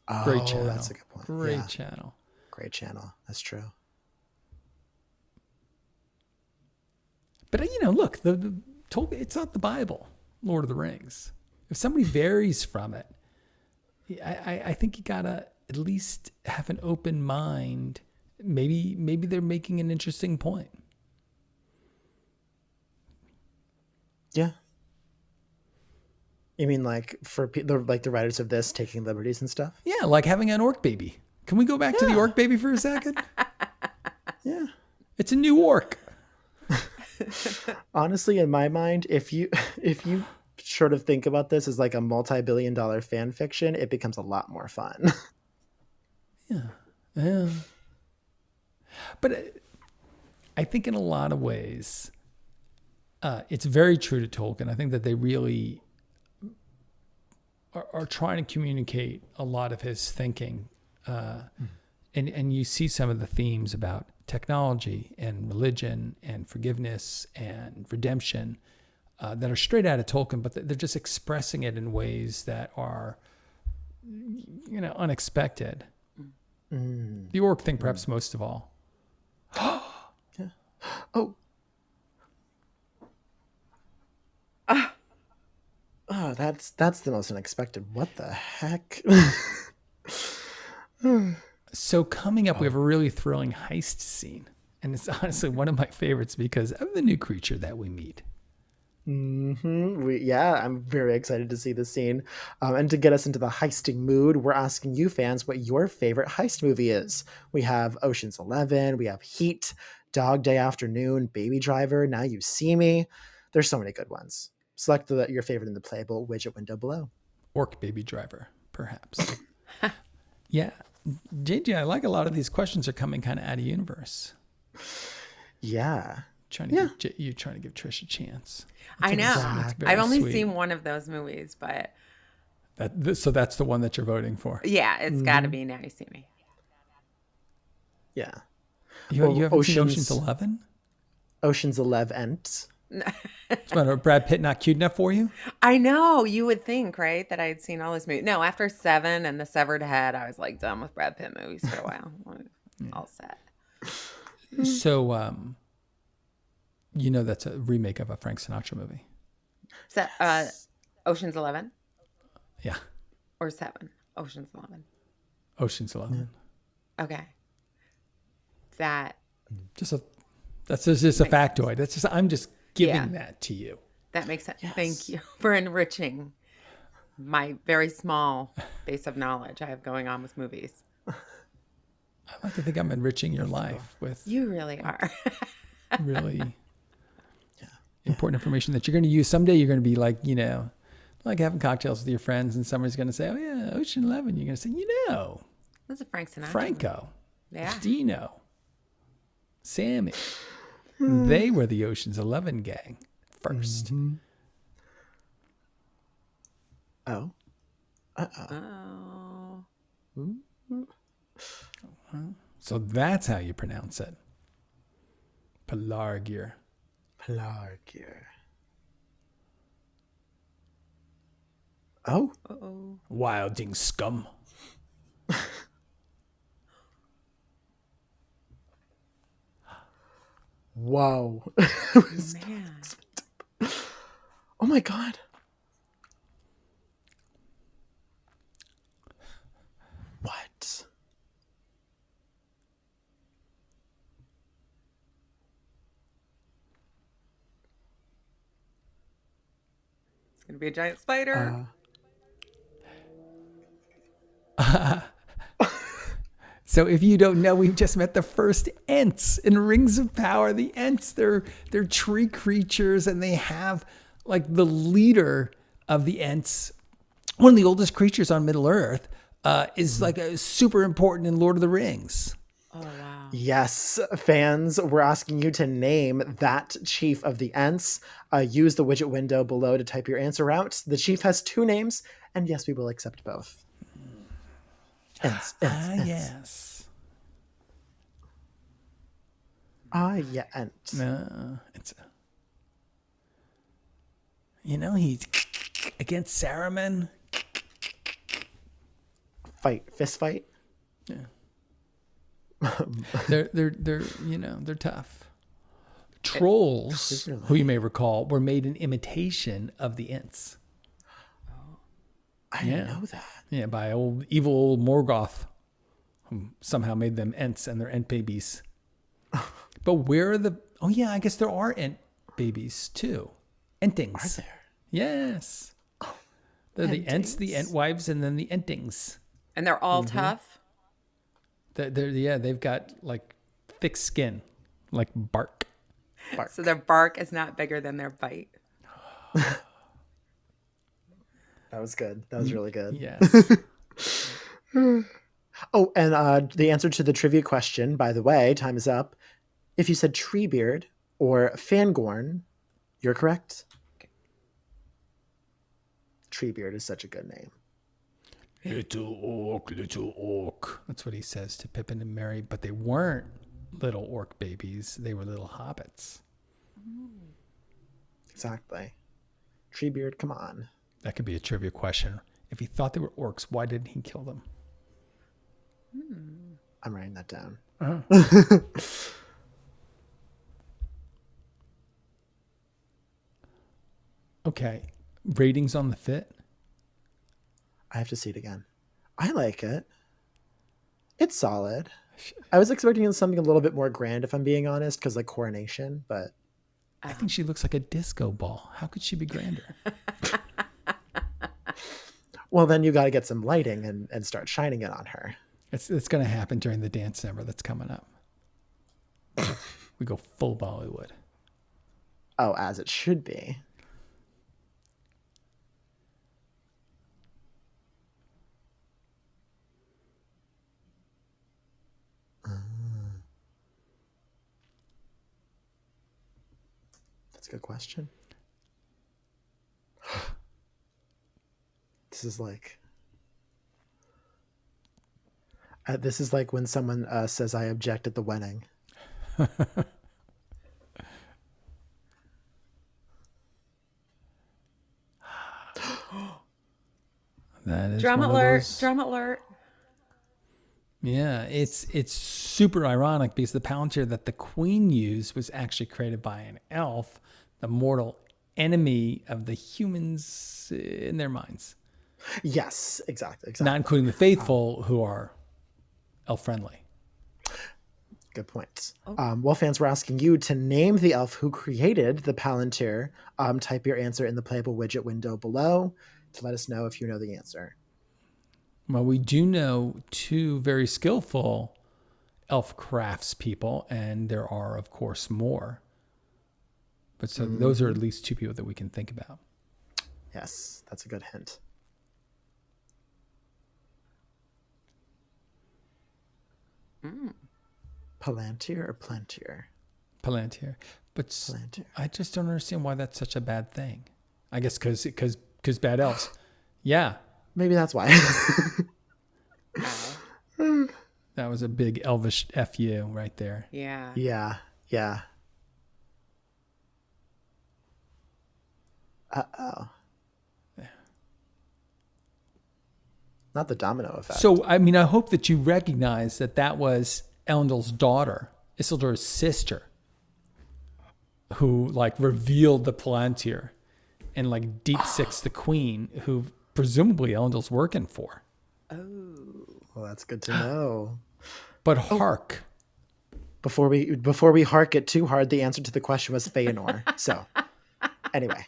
Oh, Great channel. That's a good point. Great channel. Great channel. That's true. But look, the Tolkien, it's not the Bible, Lord of the Rings. If somebody varies from it, I think you gotta at least have an open mind. Maybe they're making an interesting point. Yeah. You mean for the writers of this taking liberties and stuff? Yeah, like having an orc baby. Can we go back to the orc baby for a second? Yeah. It's a new orc. Honestly, in my mind, if you sort of think about this as like a multi-billion-dollar fan fiction, it becomes a lot more fun. Yeah. But I think in a lot of ways, it's very true to Tolkien. I think that they really are trying to communicate a lot of his thinking. And you see some of the themes about technology and religion and forgiveness and redemption that are straight out of Tolkien, but they're just expressing it in ways that are, unexpected. The orc thing, perhaps most of all. Yeah. Oh. Oh, that's the most unexpected. What the heck? So coming up, we have a really thrilling heist scene. And it's honestly one of my favorites because of the new creature that we meet. I'm very excited to see this scene. And to get us into the heisting mood, we're asking you fans what your favorite heist movie is. We have Ocean's 11, we have Heat, Dog Day Afternoon, Baby Driver, Now You See Me. There's so many good ones. Select your favorite in the playable widget window below. Orc Baby Driver, perhaps. Yeah. JJ, I like a lot of these questions are coming kind of out of universe. Yeah. Trying to give Trish a chance. I know. Exactly. I've only sweet. seen one of those movies, but So that's the one that you're voting for. yeah, it's got to be Now You See Me. Yeah. You haven't seen Ocean's 11? Ocean's 11. So Brad Pitt not cute enough for you? I know. You would think, right, that I'd seen all this movie. No, after 7 and The Severed Head, I was done with Brad Pitt movies for a while. All set. So, that's a remake of a Frank Sinatra movie. So, Ocean's 11 Yeah. or 7? Ocean's 11. Ocean's 11. Okay. That's That's just a factoid. I'm just giving that to you. That makes sense. Yes. Thank you for enriching my very small base of knowledge I have going on with movies. I like to think I'm enriching your life with You really are. really important information that you're going to use. Someday you're going to be like having cocktails with your friends and somebody's going to say, oh yeah, Ocean 11. You're going to say, That's a Frank Sinatra. Franco, Yeah. Dino, Sammy. They were the Ocean's 11 gang first. Mm-hmm. Oh. Oh. So that's how you pronounce it. Pelargir. Pelargir. Oh. Uh-oh. Wilding scum. Whoa. Man. Oh my God. What? It's going to be a giant spider. So if you don't know, we've just met the first ents in Rings of Power. The ents, they're tree creatures, and they have like the leader of the ents, one of the oldest creatures on Middle Earth, is like a super important in Lord of the Rings. Oh, wow. Yes, fans, we're asking you to name that chief of the Ents. Use the widget window below to type your answer out. The chief has 2 names, and yes, we will accept both. Ents. Yes. Yeah, Ents. It's he's against Saruman. Fist fight. Yeah. they're tough. Trolls, who you may recall, were made in imitation of the Ents. I didn't know that. Yeah, by evil old Morgoth, who somehow made them Ents and they're Ent babies. But where are the... Oh, yeah, I guess there are Ent babies, too. Entings. Are there? Yes. They're the Ents, the Ent wives, and then the Entings. And they're all tough? They've got, like, thick skin, like bark. So their bark is not bigger than their bite. That was good. That was really good. Yes. Oh, and the answer to the trivia question, by the way, time is up. If you said Treebeard or Fangorn, you're correct. Okay. Treebeard is such a good name. Little orc. That's what he says to Pippin and Merry, but they weren't little orc babies. They were little hobbits. Exactly. Treebeard, come on. That could be a trivia question. If he thought they were orcs, why didn't he kill them? I'm writing that down. Uh-huh. Okay. Ratings on the fit? I have to see it again. I like it. It's solid. I was expecting something a little bit more grand, if I'm being honest, because like Coronation, but... I think she looks like a disco ball. How could she be grander? Well, then you got to get some lighting and start shining it on her. It's going to happen during the dance number that's coming up. We go full Bollywood. Oh, as it should be. That's a good question. This is like when someone says I object at the wedding. That is Drum alert. Yeah, it's super ironic because the Palantír that the Queen used was actually created by an elf, the mortal enemy of the humans in their minds. Yes, exactly. Not including the faithful who are elf friendly. Good point. Well, fans, we're asking you to name the elf who created the Palantír. Type your answer in the playable widget window below to let us know if you know the answer. Well, we do know 2 very skillful elf craftspeople, and there are, of course, more. But so those are at least 2 people that we can think about. Yes, that's a good hint. Palantír or Plantier? Palantír. But Palantír. I just don't understand why that's such a bad thing. I guess because bad elves. Yeah. Maybe that's why. That was a big elvish FU right there. Yeah. Yeah. Uh-oh. Not the domino effect. So, I mean, I hope that you recognize that was Elendil's daughter, Isildur's sister, who like revealed the Palantír and like deep sixed the queen, who presumably Elendil's working for. Oh, well, that's good to know. But hark. Before we hark it too hard, the answer to the question was Feanor. So, anyway.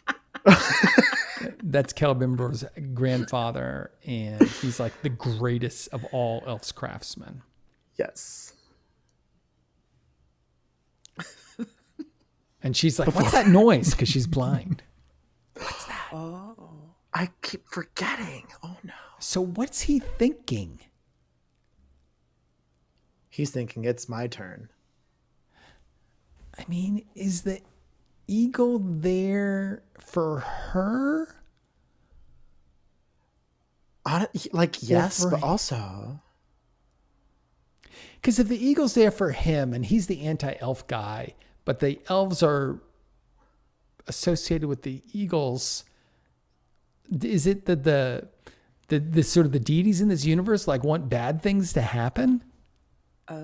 That's Celebrimbor's grandfather, and he's like the greatest of all elves craftsmen. Yes. And she's like, what's that noise? Because she's blind. What's that? Oh, I keep forgetting. Oh, no. So what's he thinking? He's thinking it's my turn. I mean, is the eagle there for her? Yes, but also... Because if the eagle's there for him and he's the anti-elf guy, but the elves are associated with the eagles, is it that the sort of the deities in this universe like want bad things to happen? Oh.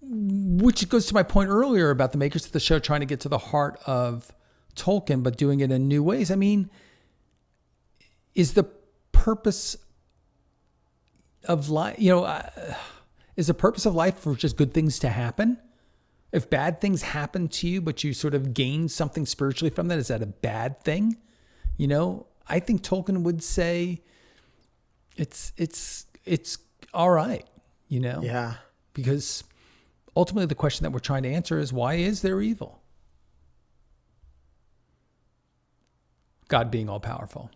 Which goes to my point earlier about the makers of the show trying to get to the heart of Tolkien, but doing it in new ways. I mean, is the purpose of life, is the purpose of life for just good things to happen? If bad things happen to you, but you sort of gain something spiritually from that, is that a bad thing? I think Tolkien would say it's all right, Yeah. because ultimately the question that we're trying to answer is, why is there evil? God being all powerful.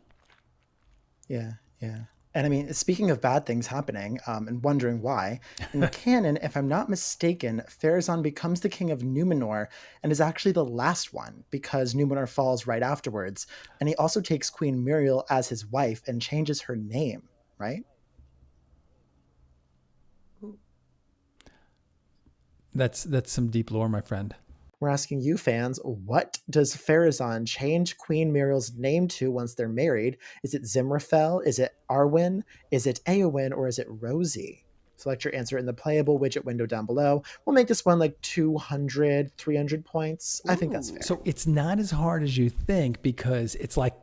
Yeah, yeah. And I mean, speaking of bad things happening and wondering why, in canon, if I'm not mistaken, Pharazon becomes the king of Numenor and is actually the last one because Numenor falls right afterwards. And he also takes Queen Míriel as his wife and changes her name, right? That's some deep lore, my friend. We're asking you fans, what does Pharazon change Queen Míriel's name to once they're married? Is it Zimrafel? Is it Arwen? Is it Eowyn? Or is it Rosie? Select your answer in the playable widget window down below. We'll make this one like 200, 300 points. I think that's fair. So it's not as hard as you think, because it's like,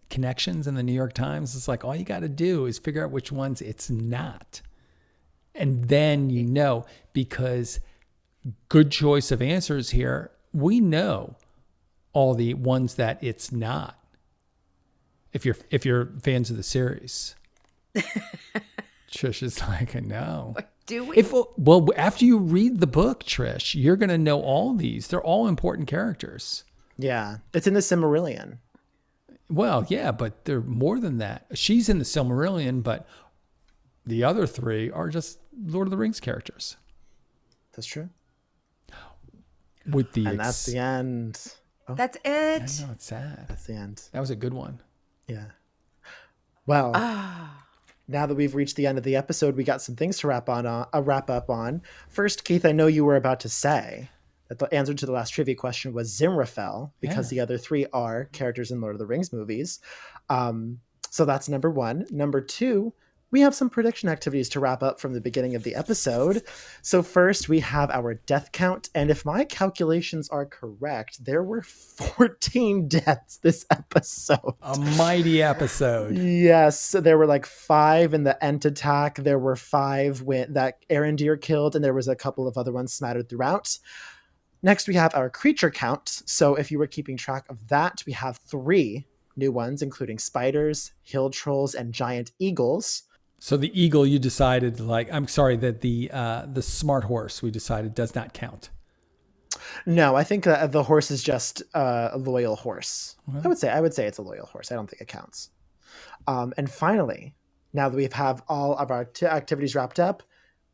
connections in the New York Times. It's like, all you got to do is figure out which ones it's not. And then because good choice of answers here, we know all the ones that it's not. If you're fans of the series. Trish is like, I know. Do we? Well, after you read the book, Trish, you're going to know all these. They're all important characters. Yeah, it's in the Silmarillion. Well, yeah, but they're more than that. She's in the Silmarillion, but the other three are just Lord of the Rings characters. That's true. And that's the end. Oh. That's it. I know, it's sad. That's the end. That was a good one. Yeah. Well, now that we've reached the end of the episode, we got some things to wrap up on. First, Keith, I know you were about to say that the answer to the last trivia question was Zimrafel, because the other three are characters in Lord of the Rings movies. So that's number one. Number two, we have some prediction activities to wrap up from the beginning of the episode. So first, we have our death count. And if my calculations are correct, there were 14 deaths this episode. A mighty episode. Yes. There were like 5 in the Ent attack. There were 5 that Arondir killed, and there was a couple of other ones smattered throughout. Next, we have our creature count. So if you were keeping track of that, we have 3 new ones, including spiders, hill trolls, and giant eagles. So the eagle, you decided, that the smart horse, we decided, does not count. No, I think the horse is just a loyal horse. Well, I would say it's a loyal horse. I don't think it counts. And finally, now that we have all of our activities wrapped up,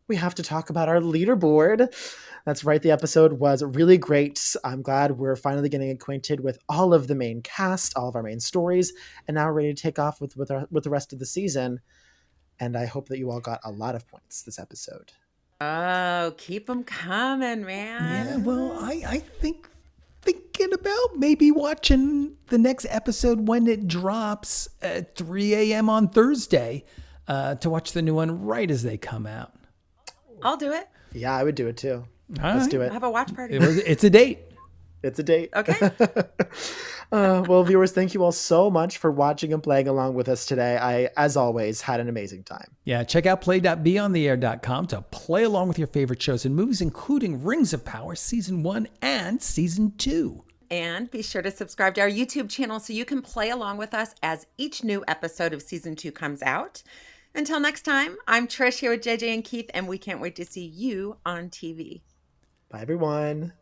we have to talk about our leaderboard. That's right. The episode was really great. I'm glad we're finally getting acquainted with all of the main cast, all of our main stories, and now we're ready to take off with the rest of the season. And I hope that you all got a lot of points this episode. Oh, keep them coming, man. Yeah, well, I think thinking about maybe watching the next episode when it drops at 3 a.m. on Thursday to watch the new one right as they come out. I'll do it. Yeah, I would do it too. All Let's right. do it. Have a watch party. It's a date. It's a date. Okay. Well, viewers, thank you all so much for watching and playing along with us today. I, as always, had an amazing time. Yeah, check out play.beyondtheair.com to play along with your favorite shows and movies, including Rings of Power Season 1 and Season 2. And be sure to subscribe to our YouTube channel so you can play along with us as each new episode of Season 2 comes out. Until next time, I'm Trish here with JJ and Keith, and we can't wait to see you on TV. Bye, everyone.